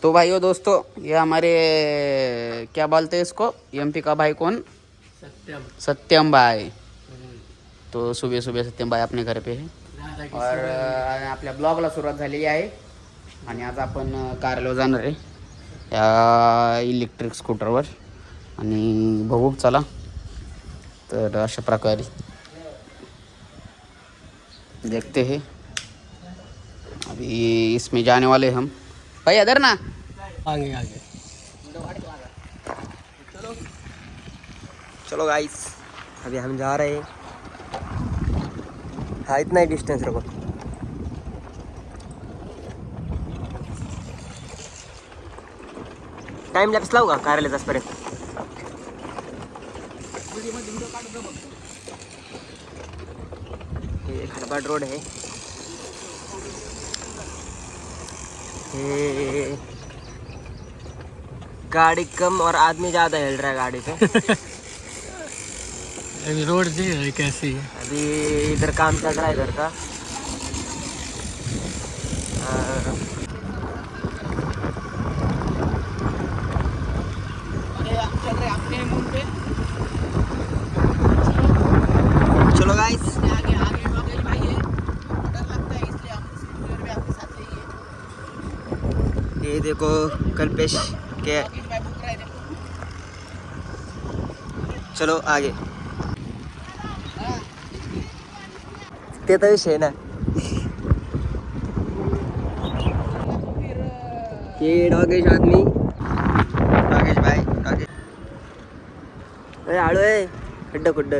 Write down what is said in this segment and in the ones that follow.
तो भाइयों दोस्तों, ये हमारे क्या बोलते हैं इसको, एमपी का भाई कौन, सत्यम भाई। तो सुबह सुबह सत्यम भाई अपने घर पे है और आपल्या ब्लॉगला सुरुवात झालेली आहे आणि आज आपण कारलो जाणार आहे या इलेक्ट्रिक स्कूटरवर आणि बघू चला। तर अशा प्रकारे देखते हैं, अभी इसमें जाने वाले हम। भाई इधर ना, आगे आगे चलो गाइस, अभी हम जा रहे हैं। हाँ, इतना ही डिस्टेंस रखो। टाइम लॅप्स लावू का कार्यालय पर्यंत? ये खड़बाट रोड है। ये गाड़ी कम और आदमी ज़्यादा हिल रहा है गाड़ी पे। अभी रोड जी है कैसी है? अभी इधर काम चल रहा है घर का। चलो गाइस, ये देखो कल्पेश के। चलो आगे, ते तर विषय ना। ये डॉगेश आदमी, डॉगेश भाई, डॉगेश। अरे आड़ो है, खड्डा खुड्डा।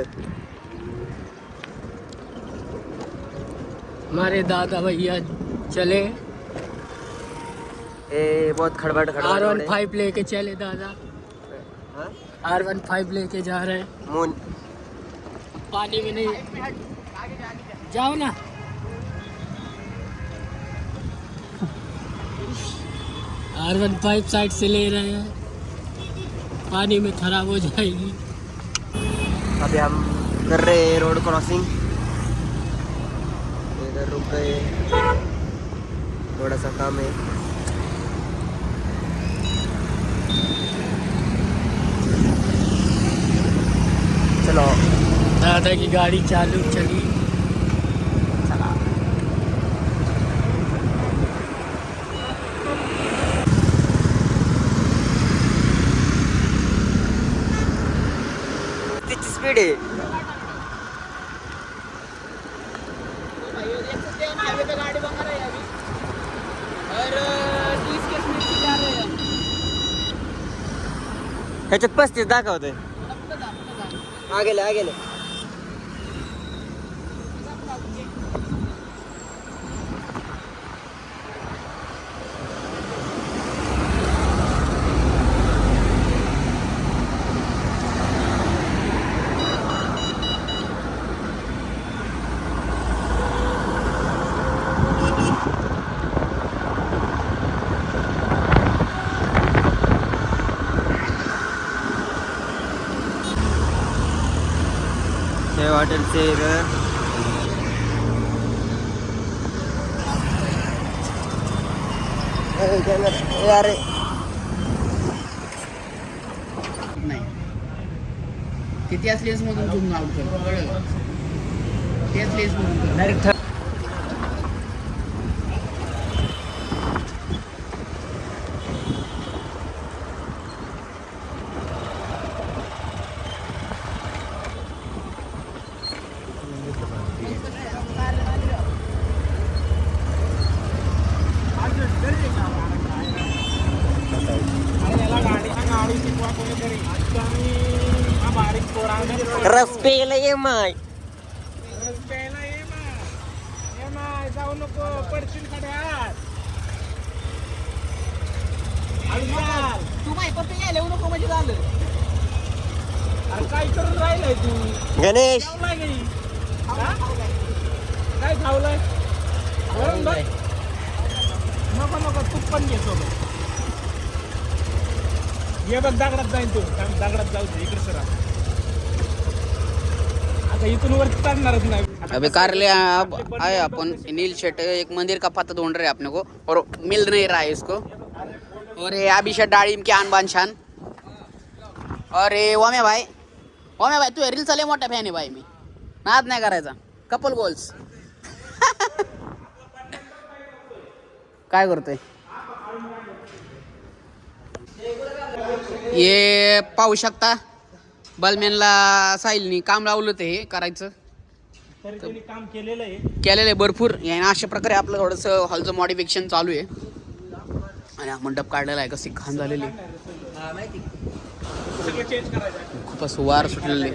हमारे दादा भैया चले बहुत खड़बड़ R15 लेके चले दादा। R15 लेके जा रहे हैं। मून पानी में नहीं जाओ ना। R15 साइड से ले रहे हैं, पानी में खराब हो जाएगी। अभी हम कर रहे हैं रोड क्रॉसिंग। इधर रुक गए, थोड़ा सा काम है। चलो, दादा की गाड़ी चालू चली। चला। कितनी स्पीड है? ह्याच्यात 35 दाखवतोय। आगे ले, आगे ले। होटल से यार नाही किती असलेस मधून झूम आउट कर, कळलं? तेच लेस मधून डायरेक्ट रस पेला ये माय। जाऊ नको, पडशील खड्यात। तू काय पप्पी घ्यायला येऊ नको म्हणजे झालं। अरे काय करून राहिलाय तू गणेश? काय खावलंय? नको नको, तू पण घे सोबत। ये बघ दगडात जाईन तू, दगडात जाऊ दे, इकडे सरा। आता इथून वरती चढणारच नाही। अभी कार्यालय अब आए अपन नील शेट, एक मंदिर का पता ढूंढ रहे हैं अपने को और मिल नहीं रहा है इसको। और ये अभिषेक डाळिंब के आन शान. और ये ओम्या भाई तू रील चाले मोठा फॅन आहे भाई. मी नाद नाही करायचा. Couple goals. काय करतोय ये पाहू शकता. बलमेनला साहिलनी काम लावलं ते हे करायचं. काम केलेलं आहे भरपूर. याने अशा प्रकारे आपलं थोडंसं हॉलचं मॉडिफिकेशन चालू आहे. आणि हा मंडप काढलेला आहे. कशी घाण झालेली. सगळं चेंज करायचं. खूपच वार सुटलेले.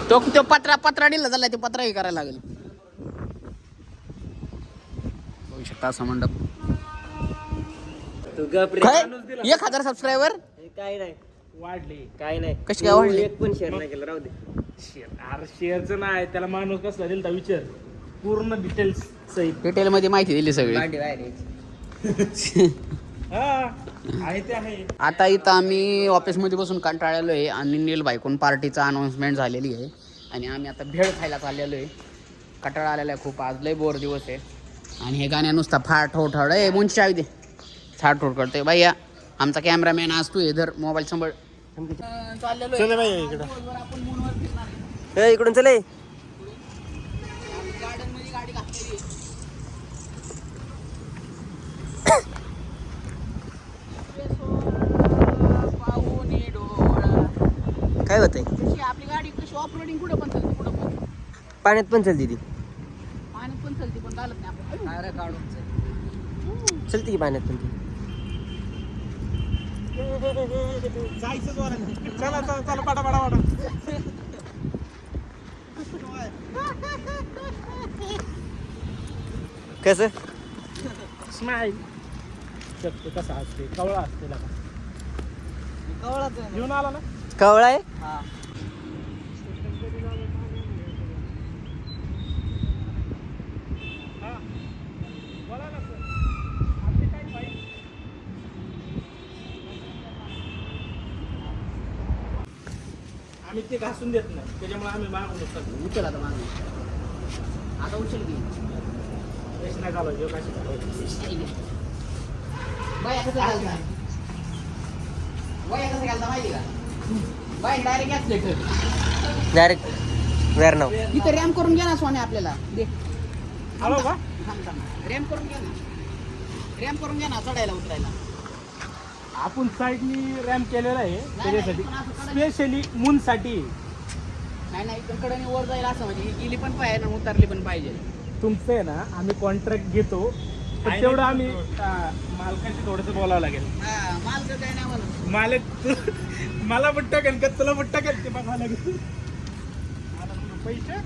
तो पत्रा दिला झाला. ते पत्रा हे करायला लागेल. बघू शकता असा मंडप. तू गपरे. काय 1000 सबस्क्रायबर काय नाही वाढले. काय नाही. कशी काय वाढली? एक पण शेअर नाही केलं. राहू दे. शेअरचं नाही. त्याला माणूस कसला दिलता विचार. पूर्ण डिटेल्स सहित. डिटेल मध्ये माहिती दिली सगळी. भांडी बाहेर यायची. आहे ते आहे. आता इथं आम्ही ऑफिसमध्ये बसून कंटाळलेलो आहे. आणि नील बायकोन पार्टीचा अनाऊन्समेंट झालेली आहे. आणि आम्ही आता भेळ खायला चाललेलो आहे. कंटाळा आलेला आहे खूप. आज लय बोर दिवस आहे. आणि हे गाण्या नुसता फाट ठोठाड आहे. मुंची चावी दे. फाट ठोड करतोय बाई. या आमचा कॅमेरामॅन आज तू इधर मोबाईल सांभाळ. चाललेलो चल बाई इकडं. आपण मूनवर फिरणार आहे. इकडून चले. गार्डन मध्ये गाडी घातलेली आहे. काय होतंय? कशी आपली गाडी कशी ऑफ रोडिंग कुठं पण चालते. कुठं पण पाण्यात पण चलती ती. पाण्यात पण चालते. पण चालत नाही आपण काढून चलती की पाण्यात पण ती. जायचं जोरात. चला पाडा. कसं? स्माईल. शकतो कसा असते. कवळा असते ना. घेऊन आला ना. कवळा आहे. आम्ही ते घासून देत नाही. त्याच्यामुळे आम्ही मागून येतो. उचल आता मागून. आता उचल की पैसे नाही घालायचे. पैसे घालायचे. बाया कसं घालता? बाया कसं घालता माहिती का? बाया डायरेक्ट ॲक्सिलेटर. डायरेक्ट वेर नाव. इथं रॅम्प करून घ्या ना सोने आपल्याला. दे हॅलो का? रॅम्प करून घ्या ना. रॅम्प करून घ्या ना चढायला उतरायला. आपण साईडनी रॅम्प केलेला आहे त्याच्यासाठी. स्पेशली मूनसाठी. नाही इकडे वर जाईल असं म्हणजे गेली पण पाहिजे ना उतरली पण पाहिजे. तुमचं आहे ना. आम्ही कॉन्ट्रॅक्ट घेतो. पण तेवढं आम्ही मालकाशी थोडंसं बोलावं लागेल. माल तर काय नाही मला. मालक मला पण टाकेल का तुला पण टाकेल ते बघावं लागेल. पैसे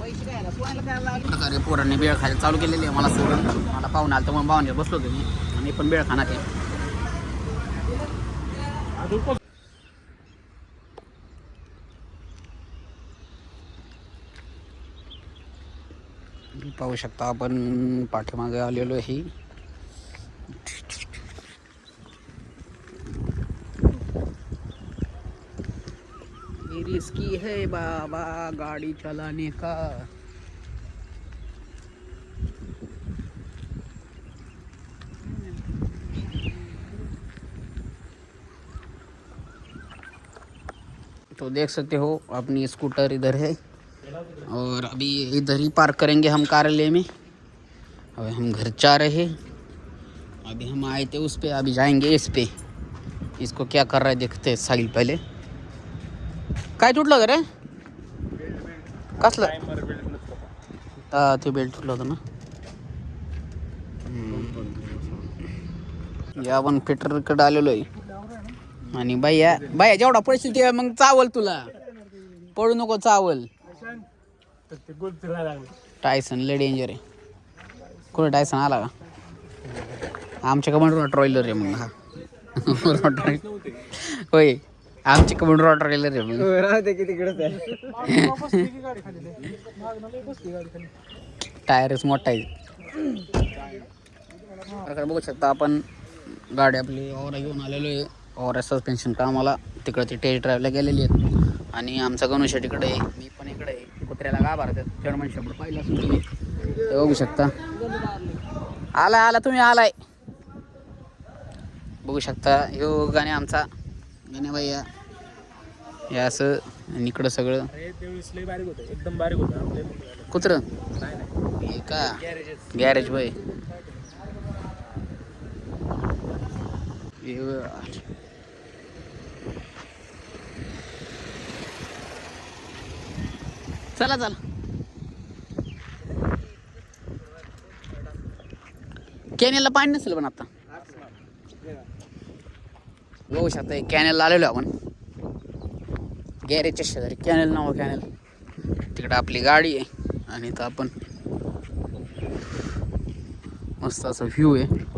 पैसे काय सोयाला काय लागले. पोरांनी बेळ खायला चालू केलेली आहे. मला सोडून मला पाहून आलं तर मग पाहुणे बसलो होतो मी. आणि पण बेळ खाणार आहे. पाहू शकता आपण पाठीमागे आलेलो आहे. रिस्की है बाबा गाड़ी चलाने का. तो देख सकते हो अपनी स्कूटर इधर है. और अभी इधर ही पार्क करेंगे हम कार्यालय में. अभी हम घर जा रहे. अभी हम आए थे उस पे. अभी जाएंगे इस पे. इसको क्या कर रहा है देखते हैं. साहिल पहले काय तुटलं का रे? कसलं? ते बेल्ट तुटलं होतं ना. या आपण फिटरकडे आलेलो आहे. आणि बाया जेवढा पैसे ते मग चावल तुला. पडू नको चावल. टायसन लय डेंजर आहे. कुठे टायसन आला का? आमच्या कमांड ट्रॉयलर आहे मग. हा होय आमची कमांड ट्रॉयलर आहे मग. राहते किती कडे. टायरच मोठा आहे. बघू शकता आपण गाडी आपली ओरा घेऊन आलेलो आहे. ओरा सस्पेन्शन कामाला तिकडे ती टेस्ट ड्राईव्हला गेलेली आहेत. आणि आमचा गणेश तिकडे आहे. मी पण इकडे आहे. कुत्र्याला गाभारतात. जर्मन शेपर्ड पाहिलं असून तुम्ही ते बघू शकता. आलाय आला तुम्ही आलाय बघू शकता ह्यो गाणे आमचा गाणे भैया हे असं आणि इकडं सगळं बारीक होतं एकदम बारीक होतं कुत्र हे का गॅरेज भाई चला चला कॅनेलला पाणी नसेल पण आता बघू शकता कॅनेलला आलेलो आपण गॅरेजच्या शेजारी कॅनेल नाव कॅनेल तिकडे आपली गाडी आहे आणि इथं आपण मस्त असा व्ह्यू आहे